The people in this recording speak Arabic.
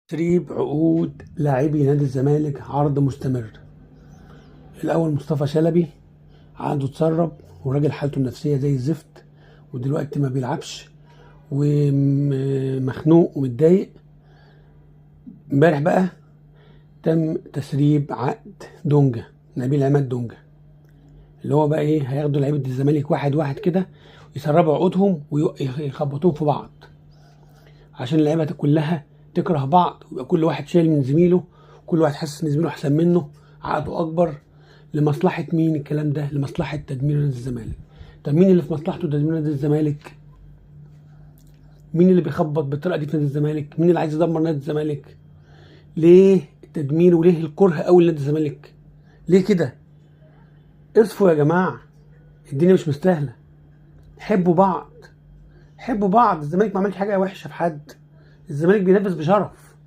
تسريب عقود لاعبي نادي الزمالك عرض مستمر. الأول مصطفى شلبي عقده اتسرب وراجل حالته النفسية زي الزفت، ودلوقتي ما بيلعبش ومخنوق ومتضايق. امبارح بقى تم تسريب عقد دونجا، نبيل عماد دونجا، اللي هو بقى ايه، هياخدوا لعيبة الزمالك واحد واحد كده يسربوا عقودهم ويخبطوهم في بعض عشان اللعيبة كلها تكره بعض، ويبقى كل واحد شايل من زميله، كل واحد حاسس ان زميله احسن منه، عقده اكبر. لمصلحة مين الكلام ده؟ لمصلحة تدمير نادي الزمالك. طب مين اللي في مصلحته تدمير نادي الزمالك؟ مين اللي بيخبط بالطريقة دي في نادي الزمالك؟ مين اللي عايز يدمر نادي الزمالك؟ ليه التدمير وليه الكره قوي لنادي الزمالك؟ ليه كده؟ اصفوا يا جماعة، الدنيا مش مستاهلة. حبوا بعض، حبوا بعض. الزمالك ما عملش حاجة وحشة في حد، الزمالك بينافس بشرف.